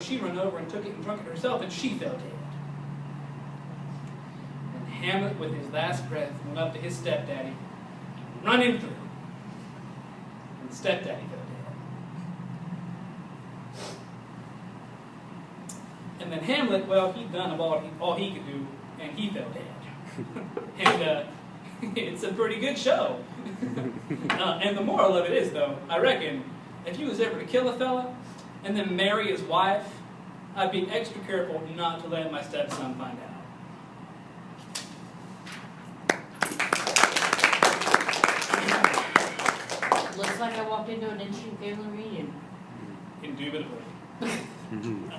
She run over and took it and drunk it herself, and she fell dead. And Hamlet, with his last breath, went up to his stepdaddy, run him through. And the stepdaddy fell dead. And then Hamlet, well, he'd done all he could do, and he fell dead. And it's a pretty good show. And the moral of it is, though, I reckon, if you was ever to kill a fella and then marry his wife, I'd be extra careful not to let my stepson find out. Looks like I walked into an interesting family reunion. Indubitably.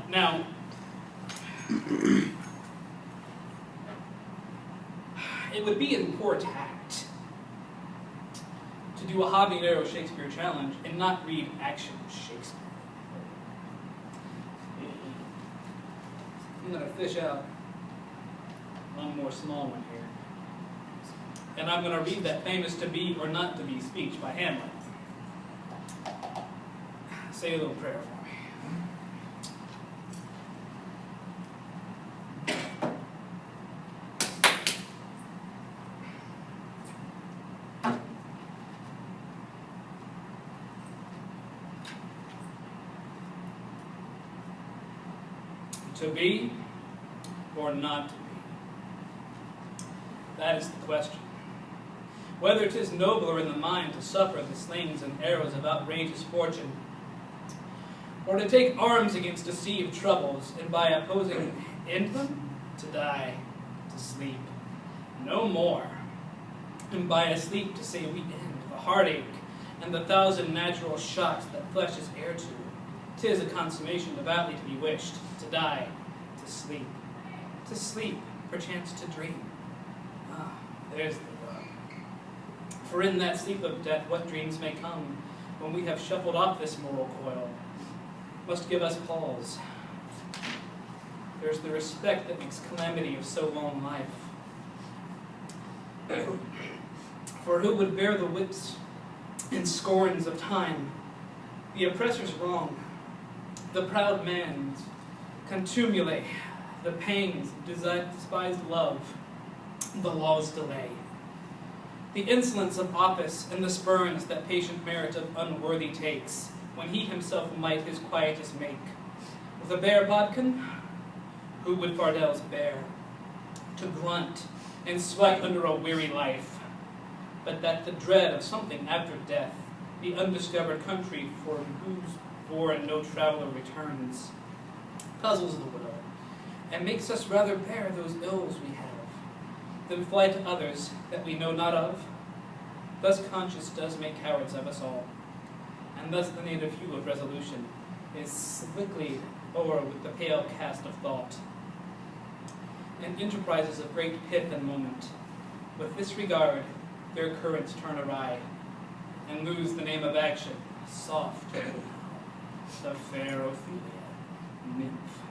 Now, it would be in poor tact to do a Habanero Shakespeare challenge and not read action Shakespeare. I'm going to fish out one more small one here. And I'm going to read that famous "to be or not to be" speech by Hamlet. Say a little prayer for me. To be or not to be? That is the question. Whether 'tis nobler in the mind to suffer the slings and arrows of outrageous fortune, or to take arms against a sea of troubles, and by opposing end them, to die, to sleep, no more, and by a sleep to say we end the heartache and the thousand natural shocks that flesh is heir to. 'Tis a consummation devoutly to be wished, to die, to sleep, perchance to dream. Ah, there's the rub. For in that sleep of death, what dreams may come, when we have shuffled off this moral coil, must give us pause. There's the respect that makes calamity of so long life. For who would bear the whips and scorns of time, the oppressor's wrong, the proud man's contumely, the pangs of despised love, the law's delay, the insolence of office, and the spurns that patient merit of unworthy takes, when he himself might his quietus make. With a bare bodkin, who would fardels bear, to grunt and sweat under a weary life, but that the dread of something after death, the undiscovered country for whose bourne no traveler returns, puzzles the will, and makes us rather bear those ills we have, than fly to others that we know not of. Thus conscience does make cowards of us all, and thus the native hue of resolution is slickly o'er with the pale cast of thought, and enterprises of great pith and moment, with this regard their currents turn awry, and lose the name of action, soft, the fair Ophelia, nymph,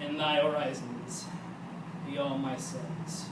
in thy horizons be all my sins.